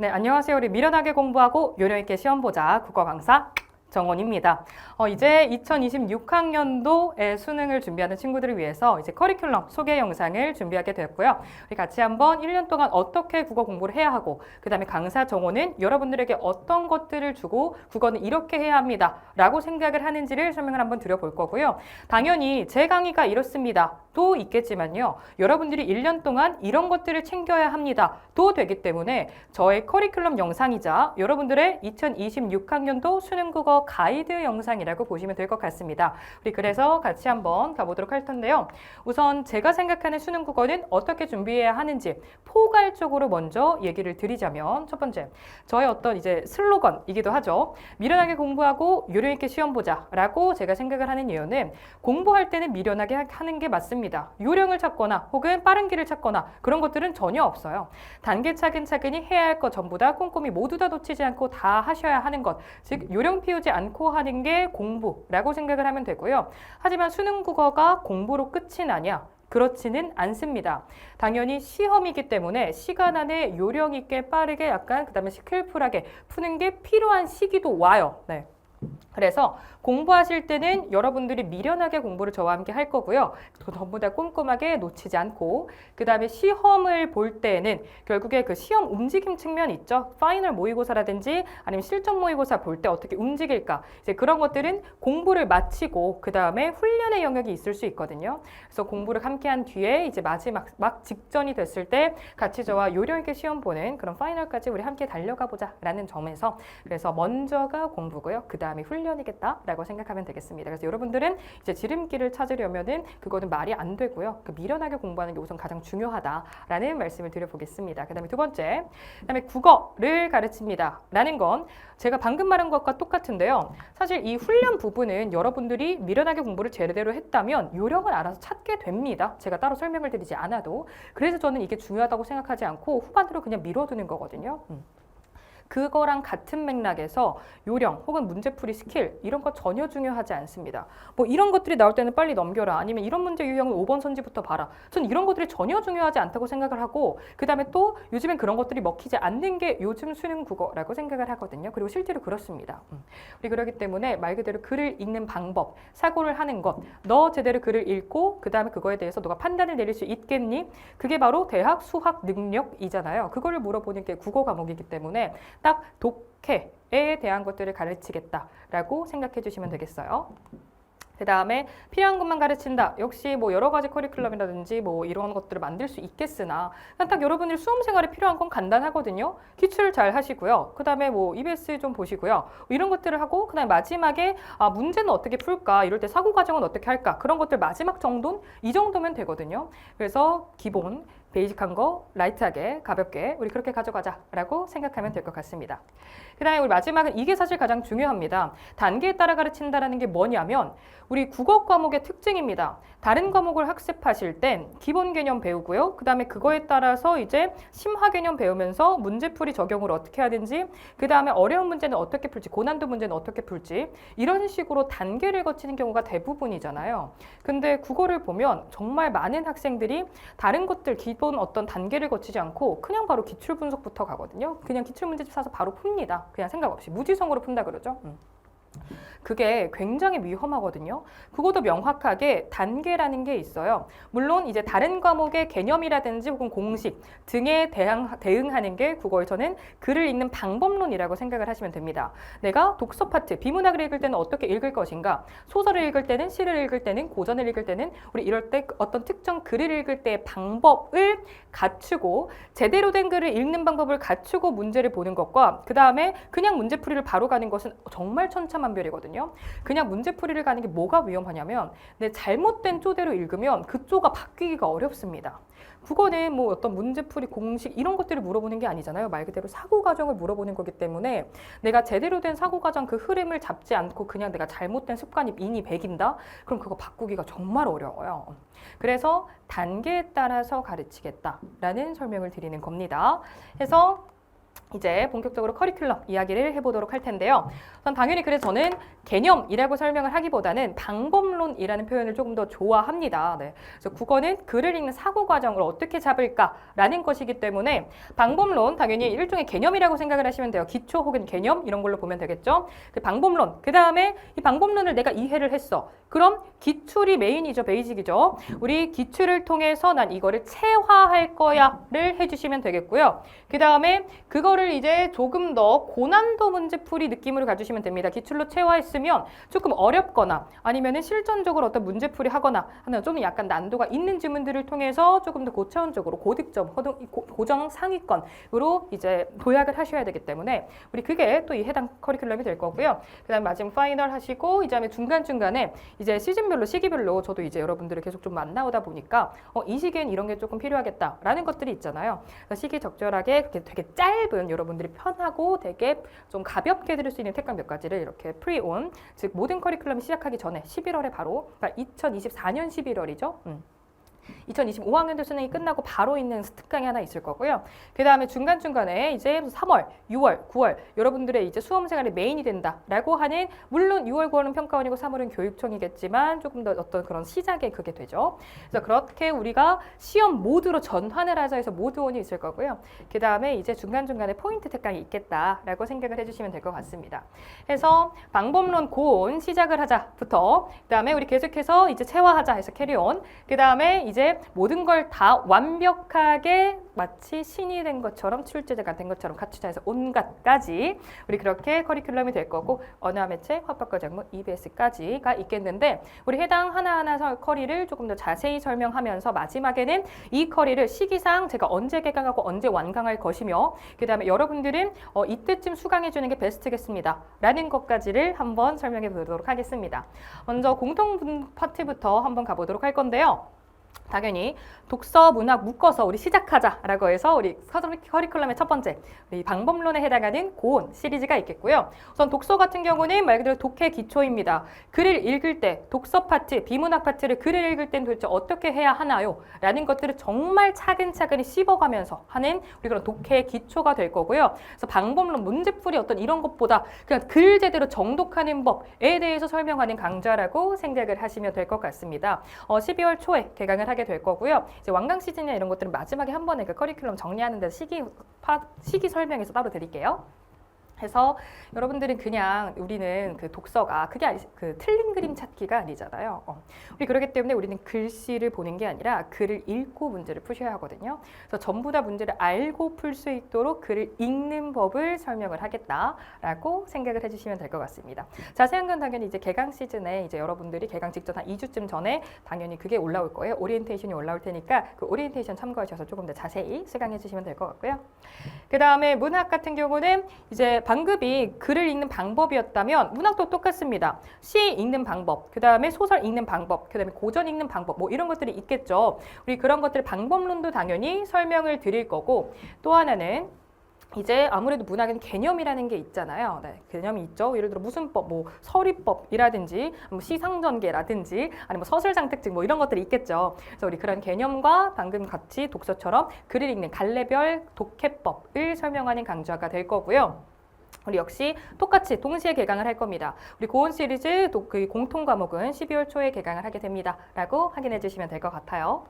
네, 안녕하세요. 우리 미련하게 공부하고 요령있게 시험 보자 국어 강사 정원입니다. 이제 2026학년도에 수능을 준비하는 친구들을 위해서 이제 커리큘럼 소개 영상을 준비하게 되었고요. 우리 같이 한번 1년 동안 어떻게 국어 공부를 해야 하고, 그 다음에 강사 정원은 여러분들에게 어떤 것들을 주고 국어는 이렇게 해야 합니다 라고 생각을 하는지를 설명을 한번 드려볼 거고요. 당연히 제 강의가 이렇습니다 도 있겠지만요, 여러분들이 1년 동안 이런 것들을 챙겨야 합니다 도 되기 때문에 저의 커리큘럼 영상이자 여러분들의 2026학년도 수능국어 가이드 영상이라고 보시면 될 것 같습니다. 우리 그래서 같이 한번 가보도록 할 텐데요. 우선 제가 생각하는 수능국어는 어떻게 준비해야 하는지 포괄적으로 먼저 얘기를 드리자면, 첫 번째, 저의 어떤 이제 슬로건이기도 하죠. 미련하게 공부하고 요령있게 시험 보자 라고 제가 생각을 하는 이유는, 공부할 때는 미련하게 하는 게 맞습니다. 요령을 찾거나 혹은 빠른 길을 찾거나 그런 것들은 전혀 없어요. 단계 차근차근히 해야 할 것 전부 다 꼼꼼히 모두 다 놓치지 않고 다 하셔야 하는 것, 즉 요령 피우지 않고 하는 게 공부라고 생각을 하면 되고요. 하지만 수능국어가 공부로 끝이 나냐? 그렇지는 않습니다. 당연히 시험이기 때문에 시간 안에 요령 있게 빠르게 약간 그다음에 스킬풀하게 푸는 게 필요한 시기도 와요. 네. 그래서 공부하실 때는 여러분들이 미련하게 공부를 저와 함께 할 거고요. 전부 다 꼼꼼하게 놓치지 않고, 그 다음에 시험을 볼 때는 결국에 그 시험 움직임 측면 있죠. 파이널 모의고사라든지 아니면 실전 모의고사 볼 때 어떻게 움직일까, 이제 그런 것들은 공부를 마치고 그 다음에 훈련의 영역이 있을 수 있거든요. 그래서 공부를 함께 한 뒤에 이제 마지막 막 직전이 됐을 때 같이 저와 요령 있게 시험 보는 그런 파이널까지 우리 함께 달려가 보자 라는 점에서, 그래서 먼저가 공부고요. 그 다음에 훈련이겠다 라고 생각하면 되겠습니다. 그래서 여러분들은 이제 지름길을 찾으려면은 그거는 말이 안 되고요. 그 미련하게 공부하는 게 우선 가장 중요하다라는 말씀을 드려보겠습니다. 그 다음에 두 번째, 그 다음에 국어를 가르칩니다 라는 건 제가 방금 말한 것과 똑같은데요. 사실 이 훈련 부분은 여러분들이 미련하게 공부를 제대로 했다면 요령을 알아서 찾게 됩니다. 제가 따로 설명을 드리지 않아도. 그래서 저는 이게 중요하다고 생각하지 않고 후반으로 그냥 미뤄두는 거거든요. 그거랑 같은 맥락에서 요령 혹은 문제풀이 스킬 이런 거 전혀 중요하지 않습니다. 뭐 이런 것들이 나올 때는 빨리 넘겨라, 아니면 이런 문제 유형은 5번 선지부터 봐라. 전 이런 것들이 전혀 중요하지 않다고 생각을 하고, 그 다음에 또 요즘엔 그런 것들이 먹히지 않는 게 요즘 수능 국어라고 생각을 하거든요. 그리고 실제로 그렇습니다. 우리 그렇기 때문에 말 그대로 글을 읽는 방법, 사고를 하는 것, 너 제대로 글을 읽고 그 다음에 그거에 대해서 너가 판단을 내릴 수 있겠니? 그게 바로 대학 수학 능력이잖아요. 그거를 물어보는 게 국어 과목이기 때문에 딱 독해에 대한 것들을 가르치겠다라고 생각해 주시면 되겠어요. 그 다음에 필요한 것만 가르친다. 역시 뭐 여러 가지 커리큘럼이라든지 뭐 이런 것들을 만들 수 있겠으나, 그냥 딱 여러분들 수험 생활에 필요한 건 간단하거든요. 기출 잘 하시고요. 그 다음에 뭐 EBS 좀 보시고요. 이런 것들을 하고, 그 다음에 마지막에 문제는 어떻게 풀까? 이럴 때 사고 과정은 어떻게 할까? 그런 것들 마지막 정도는 이 정도면 되거든요. 그래서 기본, 베이직한 거 라이트하게 가볍게 우리 그렇게 가져가자라고 생각하면 될 것 같습니다. 그 다음에 우리 마지막은 이게 사실 가장 중요합니다. 단계에 따라 가르친다라는 게 뭐냐면 우리 국어 과목의 특징입니다. 다른 과목을 학습하실 땐 기본 개념 배우고요. 그 다음에 그거에 따라서 이제 심화 개념 배우면서 문제풀이 적용을 어떻게 하든지, 그 다음에 어려운 문제는 어떻게 풀지, 고난도 문제는 어떻게 풀지, 이런 식으로 단계를 거치는 경우가 대부분이잖아요. 근데 국어를 보면 정말 많은 학생들이 다른 것들 기본 어떤 단계를 거치지 않고 그냥 바로 기출 분석부터 가거든요. 그냥 기출 문제집 사서 바로 풉니다. 그냥 생각 없이 무지성으로 푼다 그러죠. 그게 굉장히 위험하거든요. 그것도 명확하게 단계라는 게 있어요. 물론 이제 다른 과목의 개념이라든지 혹은 공식 등에 대응하는 게 국어에서는 글을 읽는 방법론이라고 생각을 하시면 됩니다. 내가 독서 파트, 비문학을 읽을 때는 어떻게 읽을 것인가, 소설을 읽을 때는, 시를 읽을 때는, 고전을 읽을 때는 우리 이럴 때 어떤 특정 글을 읽을 때의 방법을 갖추고, 제대로 된 글을 읽는 방법을 갖추고 문제를 보는 것과 그 다음에 그냥 문제풀이를 바로 가는 것은 정말 천차만별이거든요. 그냥 문제풀이를 가는 게 뭐가 위험하냐면 내 잘못된 쪼대로 읽으면 그 쪼가 바뀌기가 어렵습니다. 국어는 뭐 어떤 문제풀이 공식 이런 것들을 물어보는 게 아니잖아요. 말 그대로 사고 과정을 물어보는 거기 때문에 내가 제대로 된 사고 과정 그 흐름을 잡지 않고 그냥 내가 잘못된 습관이 인이 배긴다? 그럼 그거 바꾸기가 정말 어려워요. 그래서 단계에 따라서 가르치겠다라는 설명을 드리는 겁니다. 그래서 이제 본격적으로 커리큘럼 이야기를 해보도록 할 텐데요. 우선 당연히 그래서 저는 개념이라고 설명을 하기보다는 방법론이라는 표현을 조금 더 좋아합니다. 네. 그래서 국어는 글을 읽는 사고 과정을 어떻게 잡을까라는 것이기 때문에 방법론 당연히 일종의 개념이라고 생각을 하시면 돼요. 기초 혹은 개념 이런 걸로 보면 되겠죠. 그 방법론, 그 다음에 이 방법론을 내가 이해를 했어. 그럼 기출이 메인이죠, 베이직이죠. 우리 기출을 통해서 난 이거를 체화할 거야를 해주시면 되겠고요. 그 다음에 그거를 이제 조금 더 고난도 문제풀이 느낌으로 가주시면 됩니다. 기출로 체화했으면 조금 어렵거나 아니면은 실전적으로 어떤 문제풀이 하거나 하는 좀 약간 난도가 있는 지문들을 통해서 조금 더 고차원적으로 고득점, 고정 상위권으로 이제 도약을 하셔야 되기 때문에 우리 그게 또 이 해당 커리큘럼이 될 거고요. 그 다음에 마지막 파이널 하시고 이제 중간중간에 이제 시즌별로 시기별로 저도 이제 여러분들을 계속 좀 만나오다 보니까 이 시기엔 이런 게 조금 필요하겠다라는 것들이 있잖아요. 그래서 시기 적절하게 되게 짧은 여러분들이 편하고 되게 좀 가볍게 들을 수 있는 특강 몇 가지를 이렇게 프리온, 즉 모든 커리큘럼이 시작하기 전에 11월에 바로, 그러니까 2024년 11월이죠. 2025학년도 수능이 끝나고 바로 있는 특강이 하나 있을 거고요. 그 다음에 중간중간에 이제 3월, 6월, 9월 여러분들의 이제 수험 생활의 메인이 된다라고 하는, 물론 6월, 9월은 평가원이고 3월은 교육청이겠지만 조금 더 어떤 그런 시작에 그게 되죠. 그래서 그렇게 우리가 시험 모드로 전환을 하자 해서 모드원이 있을 거고요. 그 다음에 이제 중간중간에 포인트 특강이 있겠다라고 생각을 해주시면 될 것 같습니다. 그래서 방법론 고온 시작을 하자부터, 그 다음에 우리 계속해서 이제 체화하자 해서 캐리온, 그 다음에 이제 모든 걸 다 완벽하게 마치 신이 된 것처럼 출제자가 된 것처럼 갖추자 해서 온갖까지 우리 그렇게 커리큘럼이 될 거고, 언어와 매체, 화법과 작문, EBS까지가 있겠는데 우리 해당 하나하나 커리를 조금 더 자세히 설명하면서 마지막에는 이 커리를 시기상 제가 언제 개강하고 언제 완강할 것이며 그 다음에 여러분들은 이때쯤 수강해 주는 게 베스트겠습니다 라는 것까지를 한번 설명해 보도록 하겠습니다. 먼저 공통 파트부터 한번 가보도록 할 건데요. 당연히 독서, 문학 묶어서 우리 시작하자라고 해서 우리 커리큘럼의 첫 번째, 우리 방법론에 해당하는 고온 시리즈가 있겠고요. 우선 독서 같은 경우는 말 그대로 독해 기초입니다. 글을 읽을 때 독서 파트, 비문학 파트를 글을 읽을 땐 도대체 어떻게 해야 하나요? 라는 것들을 정말 차근차근히 씹어가면서 하는 우리 그런 독해 기초가 될 거고요. 그래서 방법론, 문제풀이 어떤 이런 것보다 그냥 글 제대로 정독하는 법에 대해서 설명하는 강좌라고 생각을 하시면 될 것 같습니다. 12월 초에 개강을 하게 될 거고요. 이제 완강 시즌이나 이런 것들은 마지막에 한 번에 그 커리큘럼 정리하는 데 시기 설명에서 따로 드릴게요. 그래서 여러분들은 그냥 우리는 그 독서가 그게 그 틀린 그림 찾기가 아니잖아요. 우리 그렇기 때문에 우리는 글씨를 보는 게 아니라 글을 읽고 문제를 푸셔야 하거든요. 그래서 전부 다 문제를 알고 풀 수 있도록 글을 읽는 법을 설명을 하겠다라고 생각을 해주시면 될 것 같습니다. 자세한 건 당연히 이제 개강 시즌에 이제 여러분들이 개강 직전 한 2주쯤 전에 당연히 그게 올라올 거예요. 오리엔테이션이 올라올 테니까 그 오리엔테이션 참고하셔서 조금 더 자세히 수강해 주시면 될 것 같고요. 그 다음에 문학 같은 경우는 이제 방급이 글을 읽는 방법이었다면 문학도 똑같습니다. 시 읽는 방법, 그 다음에 소설 읽는 방법, 그 다음에 고전 읽는 방법, 뭐 이런 것들이 있겠죠. 우리 그런 것들 방법론도 당연히 설명을 드릴 거고, 또 하나는 이제 아무래도 문학에는 개념이라는 게 있잖아요. 네, 개념이 있죠. 예를 들어 무슨법, 뭐 서리법이라든지, 뭐 시상전개라든지, 아니면 뭐 서술장특징 뭐 이런 것들이 있겠죠. 그래서 우리 그런 개념과 방금 같이 독서처럼 글을 읽는 갈래별 독해법을 설명하는 강좌가 될 거고요. 우리 역시 똑같이 동시에 개강을 할 겁니다. 우리 고온 시리즈 그 공통 과목은 12월 초에 개강을 하게 됩니다. 라고 확인해 주시면 될 것 같아요.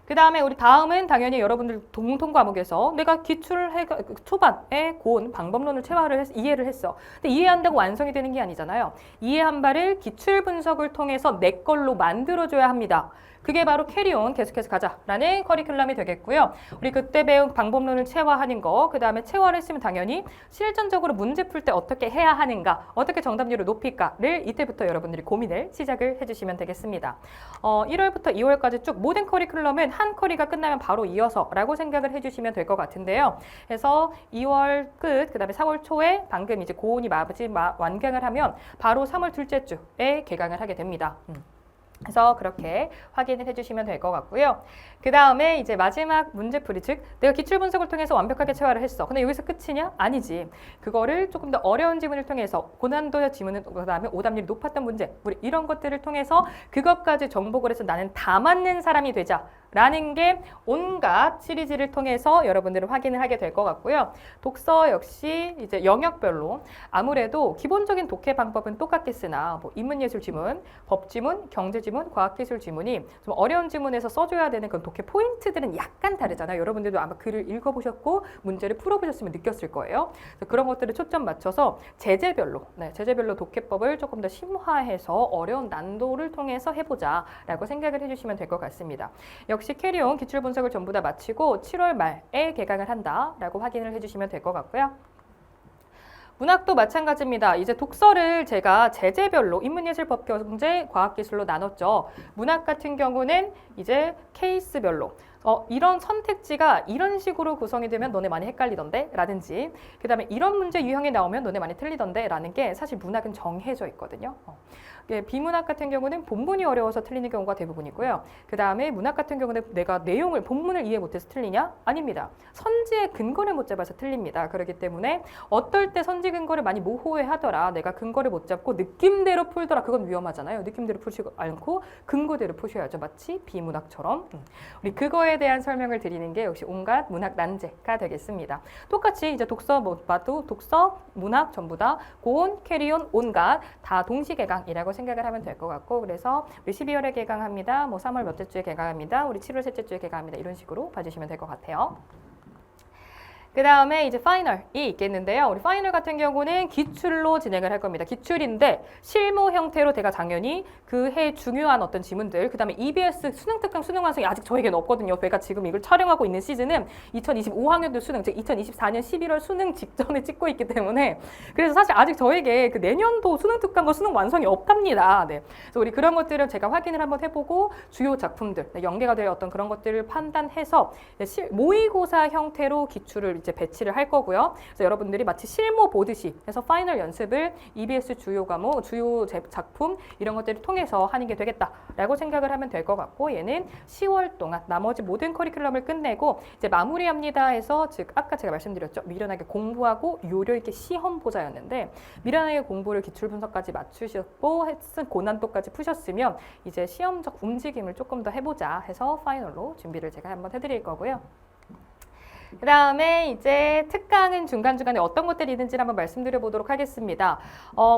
그 다음에 우리 다음은 당연히 여러분들 공통 과목에서 내가 기출을 해 초반에 고온 방법론을 이해를 했어. 근데 이해한다고 완성이 되는 게 아니잖아요. 이해한 바를 기출 분석을 통해서 내 걸로 만들어줘야 합니다. 그게 바로 캐리온 계속해서 가자라는 커리큘럼이 되겠고요. 우리 그때 배운 방법론을 체화하는 거, 그 다음에 체화를 했으면 당연히 실전적으로 문제 풀 때 어떻게 해야 하는가, 어떻게 정답률을 높일까를 이때부터 여러분들이 고민을 시작을 해주시면 되겠습니다. 1월부터 2월까지 쭉 모든 커리큘럼은 한 커리가 끝나면 바로 이어서라고 생각을 해주시면 될 것 같은데요. 그래서 2월 끝, 그 다음에 4월 초에 방금 이제 고온이 완강을 하면 바로 3월 둘째 주에 개강을 하게 됩니다. 그래서 그렇게 확인을 해주시면 될 것 같고요. 그 다음에 이제 마지막 문제풀이, 즉 내가 기출 분석을 통해서 완벽하게 체화를 했어. 근데 여기서 끝이냐? 아니지. 그거를 조금 더 어려운 지문을 통해서 고난도의 지문을, 그 다음에 오답률이 높았던 문제, 우리 이런 것들을 통해서 그것까지 정복을 해서 나는 다 맞는 사람이 되자 라는 게 온갖 시리즈를 통해서 여러분들은 확인을 하게 될 것 같고요. 독서 역시 이제 영역별로 아무래도 기본적인 독해 방법은 똑같겠으나 뭐 인문예술 지문, 법지문, 경제지문, 과학기술 지문이 좀 어려운 지문에서 써줘야 되는 그런 독해 포인트들은 약간 다르잖아요. 여러분들도 아마 글을 읽어보셨고 문제를 풀어보셨으면 느꼈을 거예요. 그래서 그런 것들을 초점 맞춰서 제재별로, 제재별로 독해법을 조금 더 심화해서 어려운 난도를 통해서 해보자 라고 생각을 해주시면 될 것 같습니다. 역시 캐리온 기출 분석을 전부 다 마치고 7월 말에 개강을 한다라고 확인을 해주시면 될 것 같고요. 문학도 마찬가지입니다. 이제 독서를 제가 제재별로 인문예술, 법, 경제, 과학기술로 나눴죠. 문학 같은 경우는 이제 케이스별로 이런 선택지가 이런 식으로 구성이 되면 너네 많이 헷갈리던데? 라든지 그 다음에 이런 문제 유형이 나오면 너네 많이 틀리던데? 라는 게 사실 문학은 정해져 있거든요. 비문학 같은 경우는 본문이 어려워서 틀리는 경우가 대부분이고요. 그 다음에 문학 같은 경우는 내가 내용을 본문을 이해 못해서 틀리냐? 아닙니다. 선지의 근거를 못 잡아서 틀립니다. 그렇기 때문에 어떨 때 선지 근거를 많이 모호해 하더라. 내가 근거를 못 잡고 느낌대로 풀더라. 그건 위험하잖아요. 느낌대로 풀지 않고 근거대로 푸셔야죠. 마치 비문학처럼. 우리 그거에 대한 설명을 드리는 게 역시 온갖 문학 난제가 되겠습니다. 똑같이 이제 독서 봐도 독서, 문학 전부 다 고온, 캐리온, 온갖 다 동시 개강이라고 생각을 하면 될 것 같고 그래서 우리 12월에 개강합니다. 뭐 3월 몇째 주에 개강합니다. 우리 7월 셋째 주에 개강합니다. 이런 식으로 봐주시면 될 것 같아요. 그 다음에 이제 파이널이 있겠는데요. 우리 파이널 같은 경우는 기출로 진행을 할 겁니다. 기출인데 실무 형태로 제가 당연히 그 해 중요한 어떤 지문들, 그 다음에 EBS 수능 특강 수능 완성이 아직 저에게는 없거든요. 제가 지금 이걸 촬영하고 있는 시즌은 2025학년도 수능, 즉 2024년 11월 수능 직전에 찍고 있기 때문에 그래서 사실 아직 저에게 그 내년도 수능 특강과 수능 완성이 없답니다. 네. 그래서 우리 그런 것들을 제가 확인을 한번 해보고 주요 작품들, 연계가 될 어떤 그런 것들을 판단해서 모의고사 형태로 기출을 이제 배치를 할 거고요. 그래서 여러분들이 마치 실무 보듯이 해서 파이널 연습을 EBS 주요 과목, 주요 작품 이런 것들을 통해서 하는 게 되겠다라고 생각을 하면 될 것 같고 얘는 10월 동안 나머지 모든 커리큘럼을 끝내고 이제 마무리합니다 해서 즉 아까 제가 말씀드렸죠. 미련하게 공부하고 요령 있게 시험 보자였는데 미련하게 공부를 기출 분석까지 맞추셨고 했은 고난도까지 푸셨으면 이제 시험적 움직임을 조금 더 해보자 해서 파이널로 준비를 제가 한번 해드릴 거고요. 그 다음에 이제 특강은 중간중간에 어떤 것들이 있는지 한번 말씀드려 보도록 하겠습니다.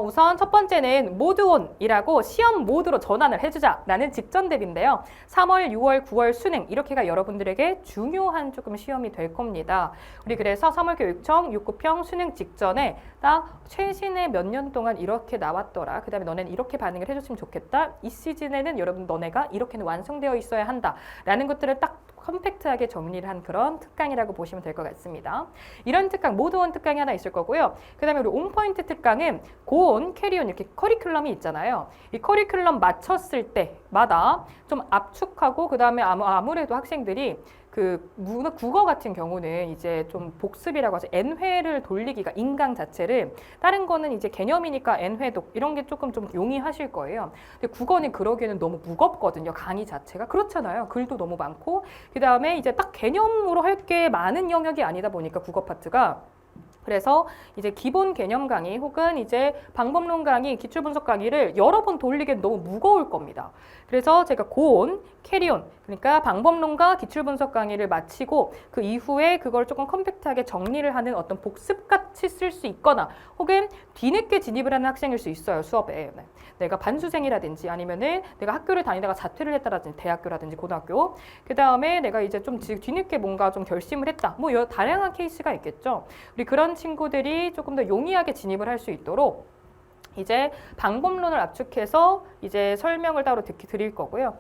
우선 첫 번째는 모드온이라고 시험 모드로 전환을 해주자라는 직전 대비인데요. 3월, 6월, 9월 수능 이렇게가 여러분들에게 중요한 조금 시험이 될 겁니다. 우리 그래서 3월 교육청 6급형 수능 직전에 딱 최신의 몇 년 동안 이렇게 나왔더라. 그 다음에 너네는 이렇게 반응을 해줬으면 좋겠다. 이 시즌에는 여러분 너네가 이렇게는 완성되어 있어야 한다라는 것들을 딱 컴팩트하게 정리를 한 그런 특강이라고 보시면 될 것 같습니다. 이런 특강, 모드온 특강이 하나 있을 거고요. 그 다음에 우리 온포인트 특강은 고온, 캐리온 이렇게 커리큘럼이 있잖아요. 이 커리큘럼 맞췄을 때마다 좀 압축하고 그 다음에 아무래도 학생들이 그 국어 같은 경우는 이제 좀 복습이라고 해서 N회를 돌리기가 인강 자체를 다른 거는 이제 개념이니까 N회독 이런 게 조금 좀 용이하실 거예요. 근데 국어는 그러기에는 너무 무겁거든요. 강의 자체가 그렇잖아요. 글도 너무 많고 그 다음에 이제 딱 개념으로 할 게 많은 영역이 아니다 보니까 국어 파트가 그래서 이제 기본 개념 강의 혹은 이제 방법론 강의, 기출 분석 강의를 여러 번 돌리기엔 너무 무거울 겁니다. 그래서 제가 고온, 캐리온, 그러니까 방법론과 기출 분석 강의를 마치고 그 이후에 그걸 조금 컴팩트하게 정리를 하는 어떤 복습같이 쓸 수 있거나 혹은 뒤늦게 진입을 하는 학생일 수 있어요, 수업에. 내가 반수생이라든지 아니면은 내가 학교를 다니다가 자퇴를 했다라든지 대학교라든지 고등학교 그 다음에 내가 이제 좀 뒤늦게 뭔가 좀 결심을 했다. 뭐 여러 다양한 케이스가 있겠죠. 우리 그런 친구들이 조금 더 용이하게 진입을 할 수 있도록 이제 방법론을 압축해서 이제 설명을 따로 드릴 거고요.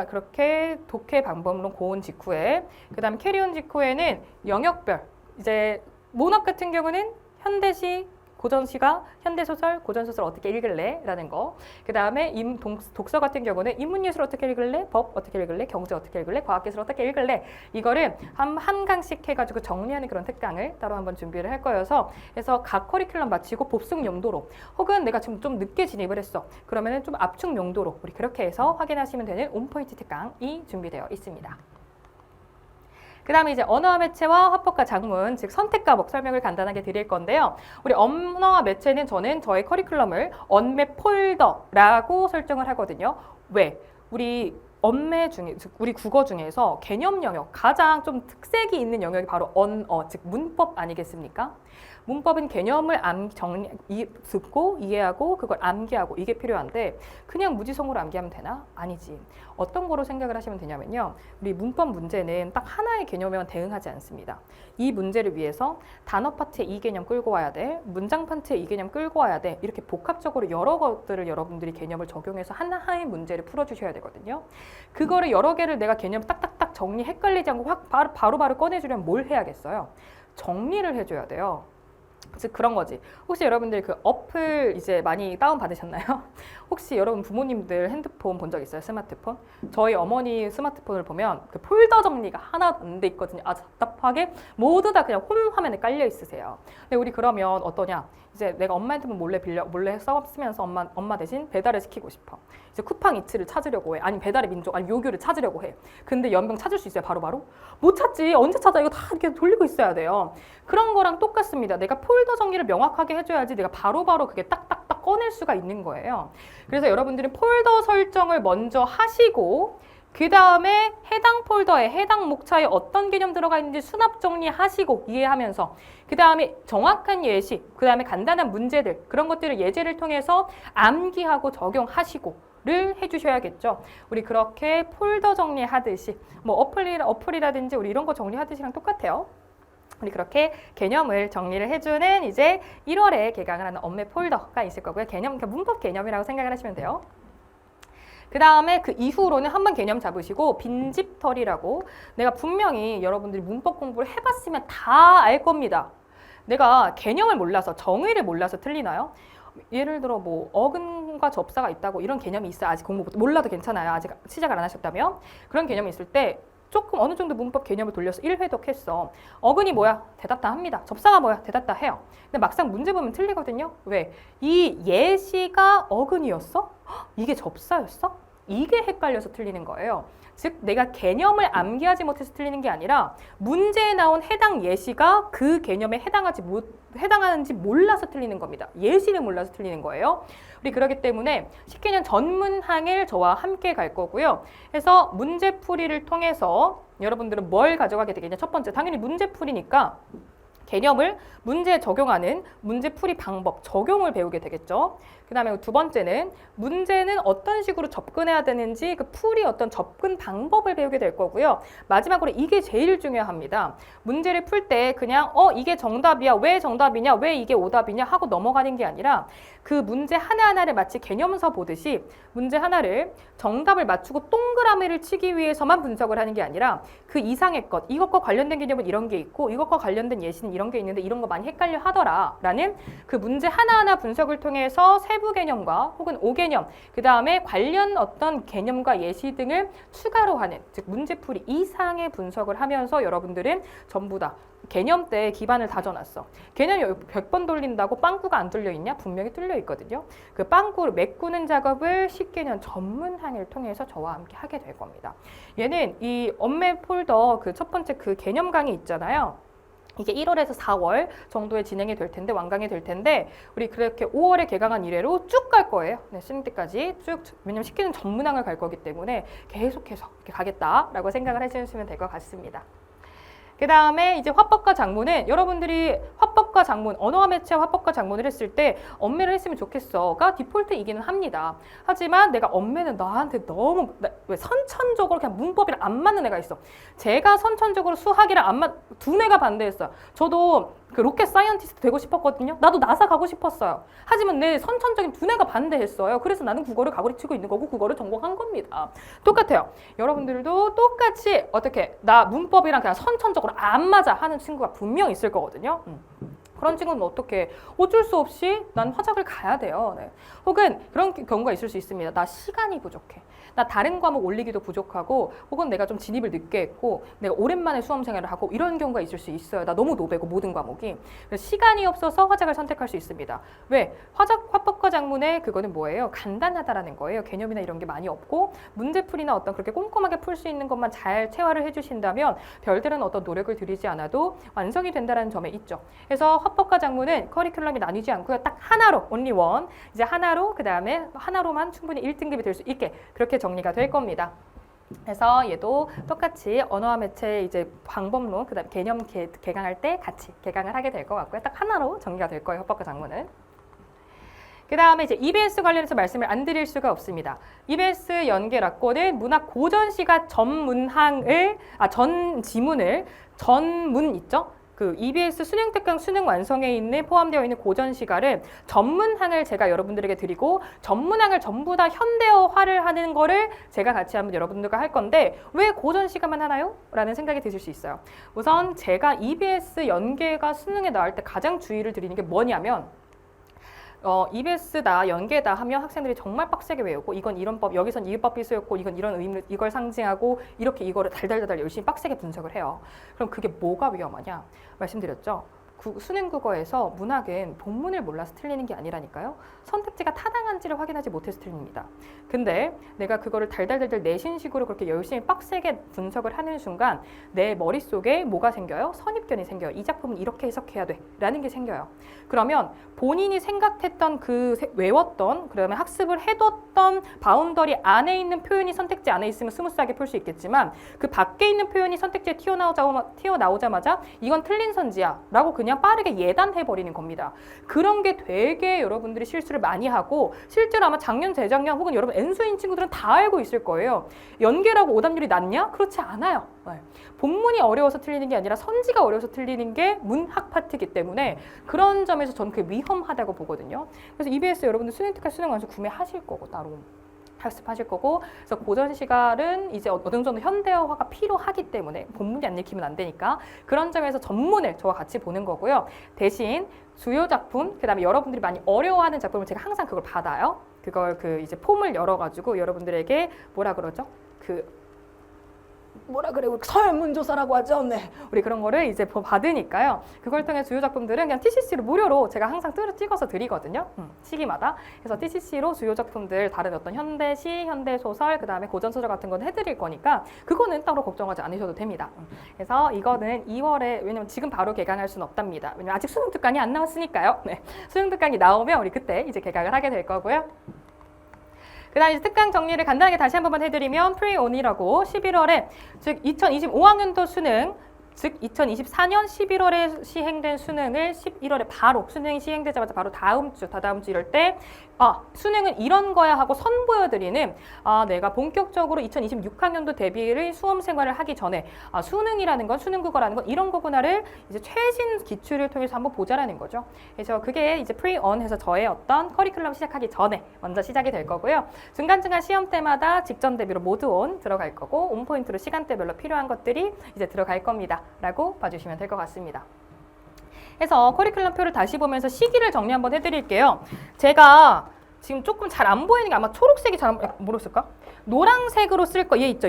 그렇게 독해 방법론 고온 직후에 그다음 캐리온 직후에는 영역별 이제 문학 같은 경우는 현대시 고전시가 현대소설, 고전소설 어떻게 읽을래? 라는 거. 그 다음에 독서 같은 경우는 인문예술 어떻게 읽을래? 법 어떻게 읽을래? 경제 어떻게 읽을래? 과학기술 어떻게 읽을래? 이거를 한 강씩 해가지고 정리하는 그런 특강을 따로 한번 준비를 할 거여서 그래서 각 커리큘럼 마치고 복습 용도로 혹은 내가 지금 좀 늦게 진입을 했어. 그러면은 좀 압축 용도로 우리 그렇게 해서 확인하시면 되는 온포인트 특강이 준비되어 있습니다. 그 다음에 이제 언어와 매체와 화법과 작문, 즉 선택 과목 설명을 간단하게 드릴 건데요. 우리 언어와 매체는 저는 저의 커리큘럼을 언매 폴더라고 설정을 하거든요. 왜? 우리 언매 중에, 즉 우리 국어 중에서 개념 영역 가장 좀 특색이 있는 영역이 바로 언어, 즉 문법 아니겠습니까? 문법은 개념을 듣고 이해하고 그걸 암기하고 이게 필요한데 그냥 무지성으로 암기하면 되나? 아니지. 어떤 거로 생각을 하시면 되냐면요. 우리 문법 문제는 딱 하나의 개념에만 대응하지 않습니다. 이 문제를 위해서 단어 파트에 이 개념 끌고 와야 돼. 문장 파트에 이 개념 끌고 와야 돼. 이렇게 복합적으로 여러 것들을 여러분들이 개념을 적용해서 하나의 문제를 풀어주셔야 되거든요. 그거를 여러 개를 내가 개념 딱딱딱 정리 헷갈리지 않고 확 바로바로 꺼내주려면 뭘 해야겠어요? 정리를 해줘야 돼요. 즉 그런 거지. 혹시 여러분들 그 어플 이제 많이 다운 받으셨나요? 혹시 여러분 부모님들 핸드폰 본 적 있어요? 스마트폰? 저희 어머니 스마트폰을 보면 그 폴더 정리가 하나도 안 돼 있거든요. 아주 답답하게 모두 다 그냥 홈 화면에 깔려 있으세요. 근데 우리 그러면 어떠냐? 이제 내가 엄마 핸드폰 몰래 써쓰면서 엄마 대신 배달을 시키고 싶어. 이제 쿠팡 이츠를 찾으려고 해. 아니 배달의 민족, 아니 요교를 찾으려고 해. 근데 연병 찾을 수 있어요? 바로바로? 못 찾지. 언제 찾아? 이거 다 이렇게 돌리고 있어야 돼요. 그런 거랑 똑같습니다. 내가 폴더 정리를 명확하게 해줘야지 내가 바로바로 그게 딱딱딱 꺼낼 수가 있는 거예요. 그래서 여러분들은 폴더 설정을 먼저 하시고 그 다음에 해당 폴더에 해당 목차에 어떤 개념 들어가 있는지 수납 정리하시고 이해하면서 그 다음에 정확한 예시, 그 다음에 간단한 문제들 그런 것들을 예제를 통해서 암기하고 적용하시고를 해주셔야겠죠. 우리 그렇게 폴더 정리하듯이 뭐 어플이라든지 우리 이런 거 정리하듯이랑 똑같아요. 우리 그렇게 개념을 정리를 해주는 이제 1월에 개강을 하는 언매 폴더가 있을 거고요. 개념, 그러니까 문법 개념이라고 생각을 하시면 돼요. 그 다음에 그 이후로는 한번 개념 잡으시고 빈집털이라고 내가 분명히 여러분들이 문법 공부를 해봤으면 다 알 겁니다. 내가 개념을 몰라서 정의를 몰라서 틀리나요? 예를 들어 뭐 어근과 접사가 있다고 이런 개념이 있어요. 아직 공부 몰라도 괜찮아요. 아직 시작을 안 하셨다면 그런 개념이 있을 때 조금 어느 정도 문법 개념을 돌려서 1회독했어. 어근이 뭐야? 대답 다 합니다. 접사가 뭐야? 대답 다 해요. 근데 막상 문제 보면 틀리거든요. 왜? 이 예시가 어근이었어? 이게 접사였어? 이게 헷갈려서 틀리는 거예요. 즉 내가 개념을 암기하지 못해서 틀리는 게 아니라 문제에 나온 해당 예시가 그 개념에 해당하는지 몰라서 틀리는 겁니다. 예시를 몰라서 틀리는 거예요. 우리 그렇기 때문에 10개년 전문항을 저와 함께 갈 거고요. 그래서 문제풀이를 통해서 여러분들은 뭘 가져가게 되겠냐. 첫 번째 당연히 문제풀이니까 개념을 문제에 적용하는 문제풀이 방법, 적용을 배우게 되겠죠. 그 다음에 두 번째는 문제는 어떤 식으로 접근해야 되는지 그 풀이 어떤 접근 방법을 배우게 될 거고요. 마지막으로 이게 제일 중요합니다. 문제를 풀 때 그냥 이게 정답이야, 왜 정답이냐, 왜 이게 오답이냐 하고 넘어가는 게 아니라 그 문제 하나하나를 마치 개념서 보듯이 문제 하나를 정답을 맞추고 동그라미를 치기 위해서만 분석을 하는 게 아니라 그 이상의 것, 이것과 관련된 개념은 이런 게 있고 이것과 관련된 예시는 이런 게 있는데 이런 거 많이 헷갈려 하더라 라는 그 문제 하나하나 분석을 통해서 세부 개념과 혹은 5개념, 그 다음에 관련 어떤 개념과 예시 등을 추가로 하는, 즉 문제풀이 이상의 분석을 하면서 여러분들은 전부 다 개념 때 기반을 다져놨어. 개념이 100번 돌린다고 빵꾸가 안 뚫려 있냐? 분명히 뚫려 있거든요. 그 빵꾸를 메꾸는 작업을 10개년 전문항을 통해서 저와 함께 하게 될 겁니다. 얘는 이 언매 폴더 그 첫 번째 그 개념 강의 있잖아요. 이게 1월에서 4월 정도에 진행이 될 텐데 완강이 될 텐데 우리 그렇게 5월에 개강한 이래로 쭉 갈 거예요. 네, 수능 때까지 쭉. 왜냐면 10개년 전문항을 갈 거기 때문에 계속해서 이렇게 가겠다라고 생각을 해주시면 될 것 같습니다. 그 다음에 이제 화법과 작문은 여러분들이 화법과 작문, 언어와 매체 화법과 작문을 했을 때 언매를 했으면 좋겠어가 디폴트이기는 합니다. 하지만 내가 언매는 나한테 너무 왜 선천적으로 그냥 문법이랑 안 맞는 애가 있어. 제가 선천적으로 수학이랑 안 두뇌가 반대했어요. 저도 그 로켓 사이언티스트 되고 싶었거든요. 나도 나사 가고 싶었어요. 하지만 내 선천적인 두뇌가 반대했어요. 그래서 나는 국어를 가고리치고 있는 거고 국어를 전공한 겁니다. 똑같아요. 여러분들도 똑같이 어떻게 나 문법이랑 그냥 선천적으로 안 맞아 하는 친구가 분명 있을 거거든요. 그런 친구는 어떻게 어쩔 수 없이 난 화작을 가야 돼요. 네. 혹은 그런 경우가 있을 수 있습니다. 나 시간이 부족해. 나 다른 과목 올리기도 부족하고 혹은 내가 좀 진입을 늦게 했고 내가 오랜만에 수험 생활을 하고 이런 경우가 있을 수 있어요. 나 너무 노배고 모든 과목이. 그래서 시간이 없어서 화작을 선택할 수 있습니다. 왜? 화법과 작문의 그거는 뭐예요? 간단하다라는 거예요. 개념이나 이런 게 많이 없고 문제풀이나 어떤 그렇게 꼼꼼하게 풀 수 있는 것만 잘 체화를 해주신다면 별다른 어떤 노력을 들이지 않아도 완성이 된다는 점에 있죠. 그래서 화법과 작문은 커리큘럼이 나뉘지 않고요. 딱 하나로, only one. 이제 하나로, 그 다음에 하나로만 충분히 1등급이 될 수 있게 그렇게 정리가 될 겁니다. 그래서 얘도 똑같이 언어와 매체 이제 방법론, 그다음 개념 개강할 때 같이 개강을 하게 될 것 같고요. 딱 하나로 정리가 될 거예요, 협박과 장문은. 그 다음에 이제 EBS 관련해서 말씀을 안 드릴 수가 없습니다. EBS 연계락고는 문학 고전시가 전 지문을 전문 있죠? 그 EBS 수능 특강 수능 완성에 있는 포함되어 있는 고전시가를 전문항을 제가 여러분들에게 드리고 전문항을 전부 다 현대어화를 하는 거를 제가 같이 한번 여러분들과 할 건데 왜 고전시가만 하나요? 라는 생각이 드실 수 있어요. 우선 제가 EBS 연계가 수능에 나올 때 가장 주의를 드리는 게 뭐냐면 EBS다, 연계다 하면 학생들이 정말 빡세게 외우고 이건 이런 법, 여기선 이 법이 쓰였고 이건 이런 의미를 이걸 상징하고 이렇게 이거를 달달달달 열심히 빡세게 분석을 해요. 그럼 그게 뭐가 위험하냐? 말씀드렸죠. 수능 국어에서 문학은 본문을 몰라서 틀리는 게 아니라니까요. 선택지가 타당한지를 확인하지 못해서 틀립니다. 근데 내가 그거를 달달달달 내신식으로 그렇게 열심히 빡세게 분석을 하는 순간 내 머릿속에 뭐가 생겨요? 선입견이 생겨요. 이 작품은 이렇게 해석해야 돼 라는 게 생겨요. 그러면 본인이 생각했던 외웠던 그러면 학습을 해뒀던 바운더리 안에 있는 표현이 선택지 안에 있으면 스무스하게 풀 수 있겠지만 그 밖에 있는 표현이 선택지에 튀어나오자마자 이건 틀린 선지야 라고 그냥 빠르게 예단해버리는 겁니다. 그런 게 되게 여러분들이 실수를 많이 하고 실제로 아마 작년, 재작년 혹은 여러분 N수인 친구들은 다 알고 있을 거예요. 연계라고 오답률이 낮냐? 그렇지 않아요. 네. 본문이 어려워서 틀리는 게 아니라 선지가 어려워서 틀리는 게 문학 파트이기 때문에 그런 점에서 저는 그게 위험하다고 보거든요. 그래서 EBS 여러분들 수능 특강 수능 완수 구매하실 거고 따로. 학습하실 거고 그래서 고전 시간은 이제 어느 정도 현대어화가 필요하기 때문에 본문이 안 읽히면 안 되니까 그런 점에서 전문을 저와 같이 보는 거고요. 대신 주요 작품 그다음에 여러분들이 많이 어려워하는 작품을 제가 항상 그걸 받아요. 그걸 이제 폼을 열어가지고 여러분들에게 뭐라 그러죠? 설문조사라고 하죠. 네. 우리 그런 거를 이제 받으니까요. 그걸 통해 주요 작품들은 그냥 TCC로 무료로 제가 항상 찍어서 드리거든요. 시기마다. 그래서 TCC로 주요 작품들 다른 어떤 현대시, 현대소설, 그 다음에 고전소설 같은 건 해드릴 거니까 그거는 따로 걱정하지 않으셔도 됩니다. 그래서 이거는 2월에 왜냐면 지금 바로 개강할 수는 없답니다. 왜냐면 아직 수능 특강이 안 나왔으니까요. 네. 수능 특강이 나오면 우리 그때 이제 개강을 하게 될 거고요. 그 다음에 특강 정리를 간단하게 다시 한 번만 해드리면 프리온이라고 11월에 즉 2025학년도 수능 즉 2024년 11월에 시행된 수능을 11월에 바로 수능이 시행되자마자 바로 다다음 주 이럴 때 수능은 이런 거야 하고 선보여드리는 내가 본격적으로 2026학년도 대비를 수험 생활을 하기 전에 수능이라는 건 수능 국어라는 건 이런 거구나를 이제 최신 기출을 통해서 한번 보자라는 거죠. 그래서 그게 이제 프리온 해서 저의 어떤 커리큘럼 시작하기 전에 먼저 시작이 될 거고요. 중간중간 시험 때마다 직전 대비로 모두 온 들어갈 거고 온 포인트로 시간대별로 필요한 것들이 이제 들어갈 겁니다. 라고 봐주시면 될 것 같습니다. 그래서 커리큘럼표를 다시 보면서 시기를 정리 한번 해드릴게요. 제가 지금 조금 잘 안 보이는 게 아마 초록색이 잘 뭐로 쓸까? 노란색으로 쓸 거, 얘 있죠,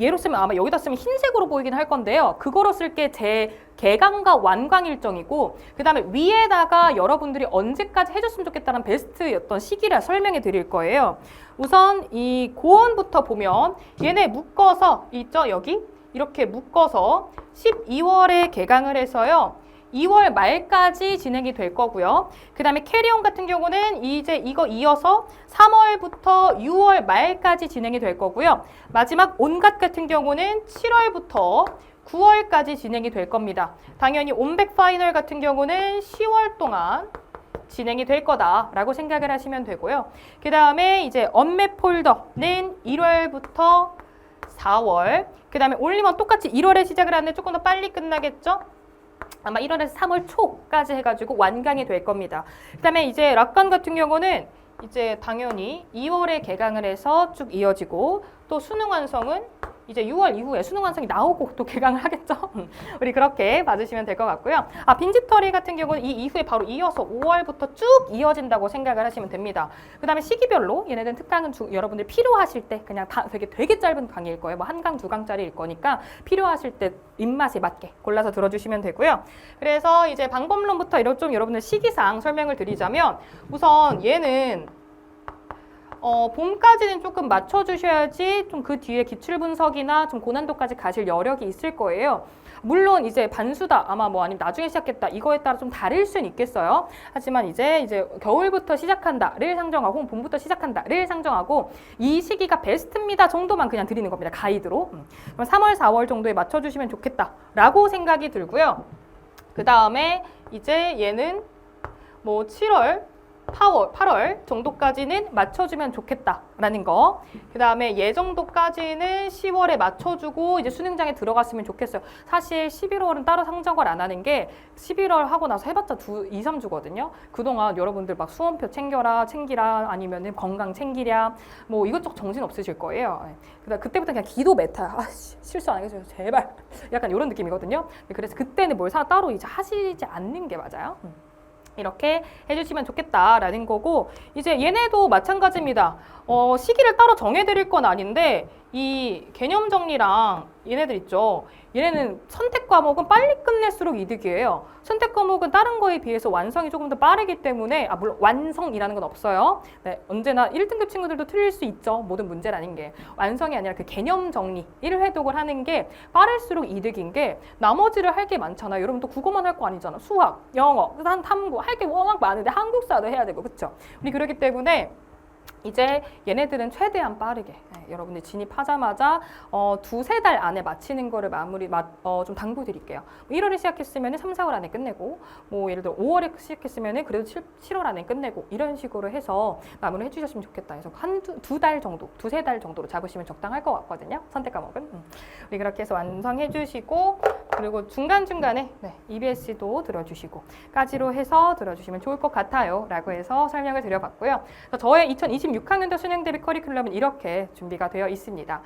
얘로 쓰면 아마 여기다 쓰면 흰색으로 보이긴 할 건데요. 그거로 쓸 게 제 개강과 완강 일정이고 그 다음에 위에다가 여러분들이 언제까지 해줬으면 좋겠다는 베스트 어떤 시기를 설명해 드릴 거예요. 우선 이 고원부터 보면 얘네 묶어서 있죠, 여기? 이렇게 묶어서 12월에 개강을 해서요. 2월 말까지 진행이 될 거고요. 그 다음에 캐리온 같은 경우는 이제 이거 이어서 3월부터 6월 말까지 진행이 될 거고요. 마지막 온갖 같은 경우는 7월부터 9월까지 진행이 될 겁니다. 당연히 온백 파이널 같은 경우는 10월 동안 진행이 될 거다라고 생각을 하시면 되고요. 그 다음에 이제 언맵 폴더는 1월부터 4월, 그 다음에 올리면 똑같이 1월에 시작을 하는데 조금 더 빨리 끝나겠죠? 아마 1월에서 3월 초까지 해가지고 완강이 될 겁니다. 그 다음에 이제 락관 같은 경우는 이제 당연히 2월에 개강을 해서 쭉 이어지고 또 수능 완성은 이제 6월 이후에 수능 완성이 나오고 또 개강을 하겠죠. 우리 그렇게 봐주시면 될 것 같고요. 빈지터리 같은 경우는 이 이후에 바로 이어서 5월부터 쭉 이어진다고 생각을 하시면 됩니다. 그 다음에 시기별로 얘네들 특강은 여러분들 필요하실 때 그냥 다 되게 짧은 강의일 거예요. 뭐 한 강, 두 강짜리일 거니까 필요하실 때 입맛에 맞게 골라서 들어주시면 되고요. 그래서 이제 방법론부터 좀 여러분들 시기상 설명을 드리자면 우선 얘는 봄까지는 조금 맞춰주셔야지 좀 그 뒤에 기출 분석이나 좀 고난도까지 가실 여력이 있을 거예요. 물론 이제 반수다 아마 뭐 아니면 나중에 시작했다 이거에 따라 좀 다를 수는 있겠어요. 하지만 이제 겨울부터 시작한다를 상정하고 봄부터 시작한다를 상정하고 이 시기가 베스트입니다 정도만 그냥 드리는 겁니다. 가이드로. 그럼 3월, 4월 정도에 맞춰주시면 좋겠다라고 생각이 들고요. 그 다음에 이제 얘는 뭐 7월, 8월 정도까지는 맞춰주면 좋겠다라는 거. 그 다음에 얘 정도까지는 10월에 맞춰주고 이제 수능장에 들어갔으면 좋겠어요. 사실 11월은 따로 상정을 안 하는 게 11월 하고 나서 해봤자 2, 3주거든요. 그동안 여러분들 막 수험표 챙기라 아니면은 건강 챙기랴 뭐 이것저것 정신 없으실 거예요. 그때부터 그냥 기도 메타야. 실수 안 하겠어요. 제발. 약간 이런 느낌이거든요. 그래서 그때는 뭘 따로 이제 하시지 않는 게 맞아요. 이렇게 해주시면 좋겠다라는 거고 이제 얘네도 마찬가지입니다. 시기를 따로 정해드릴 건 아닌데 이 개념 정리랑 얘네들 있죠. 얘네는 선택 과목은 빨리 끝낼수록 이득이에요. 선택 과목은 다른 거에 비해서 완성이 조금 더 빠르기 때문에 물론 완성이라는 건 없어요. 네, 언제나 1등급 친구들도 틀릴 수 있죠. 모든 문제라는 게. 완성이 아니라 그 개념 정리, 1회독을 하는 게 빠를수록 이득인 게 나머지를 할 게 많잖아요. 여러분 또 국어만 할 거 아니잖아. 수학, 영어, 탐구 할 게 워낙 많은데 한국사도 해야 되고 그렇죠? 우리 그렇기 때문에 이제 얘네들은 최대한 빠르게 여러분들 진입하자마자 2-3달 안에 마치는 거를 좀 당부드릴게요. 1월에 시작했으면 3, 4월 안에 끝내고 뭐 예를 들어 5월에 시작했으면 그래도 7월 안에 끝내고 이런 식으로 해서 마무리 해주셨으면 좋겠다. 그래서 두 달 정도, 2-3달 정도로 잡으시면 적당할 것 같거든요. 선택 과목은. 우리 그렇게 해서 완성해 주시고 그리고 중간중간에 EBS도 들어주시고 까지로 해서 들어주시면 좋을 것 같아요. 라고 해서 설명을 드려봤고요. 저의 2026학년도 수능 대비 커리큘럼은 이렇게 준비가 되어 있습니다.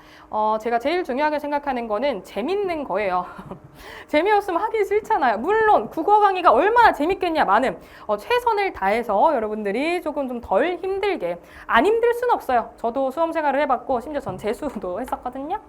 제가 제일 중요하게 생각하는 거는 재밌는 거예요. 재미없으면 하기 싫잖아요. 물론 국어 강의가 얼마나 재밌겠냐마는 최선을 다해서 여러분들이 조금 좀 덜 힘들게 안 힘들 수는 없어요. 저도 수험 생활을 해봤고 심지어 전 재수도 했었거든요.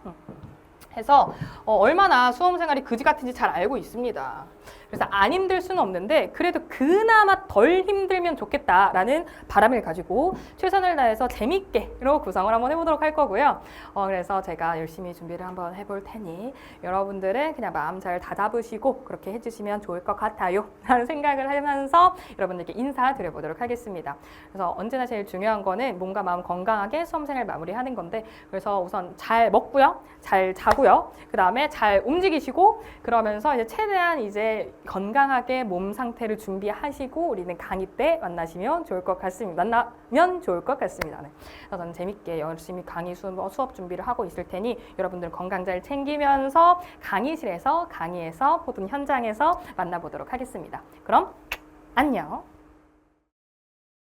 해서 얼마나 수험 생활이 그지 같은지 잘 알고 있습니다. 그래서 안 힘들 수는 없는데 그래도 그나마 덜 힘들면 좋겠다라는 바람을 가지고 최선을 다해서 재밌게로 구성을 한번 해보도록 할 거고요. 그래서 제가 열심히 준비를 한번 해볼 테니 여러분들은 그냥 마음 잘 다잡으시고 그렇게 해주시면 좋을 것 같아요 라는 생각을 하면서 여러분들께 인사드려보도록 하겠습니다. 그래서 언제나 제일 중요한 거는 몸과 마음 건강하게 수험생활 마무리하는 건데 그래서 우선 잘 먹고요. 잘 자고요. 그 다음에 잘 움직이시고 그러면서 이제 최대한 이제 건강하게 몸 상태를 준비하시고 우리는 강의 때 만나시면 좋을 것 같습니다. 만나면 좋을 것 같습니다. 네. 그래서 저는 재밌게 열심히 강의 수업 준비를 하고 있을 테니 여러분들 건강 잘 챙기면서 강의실에서 강의에서 혹은 현장에서 만나보도록 하겠습니다. 그럼 안녕.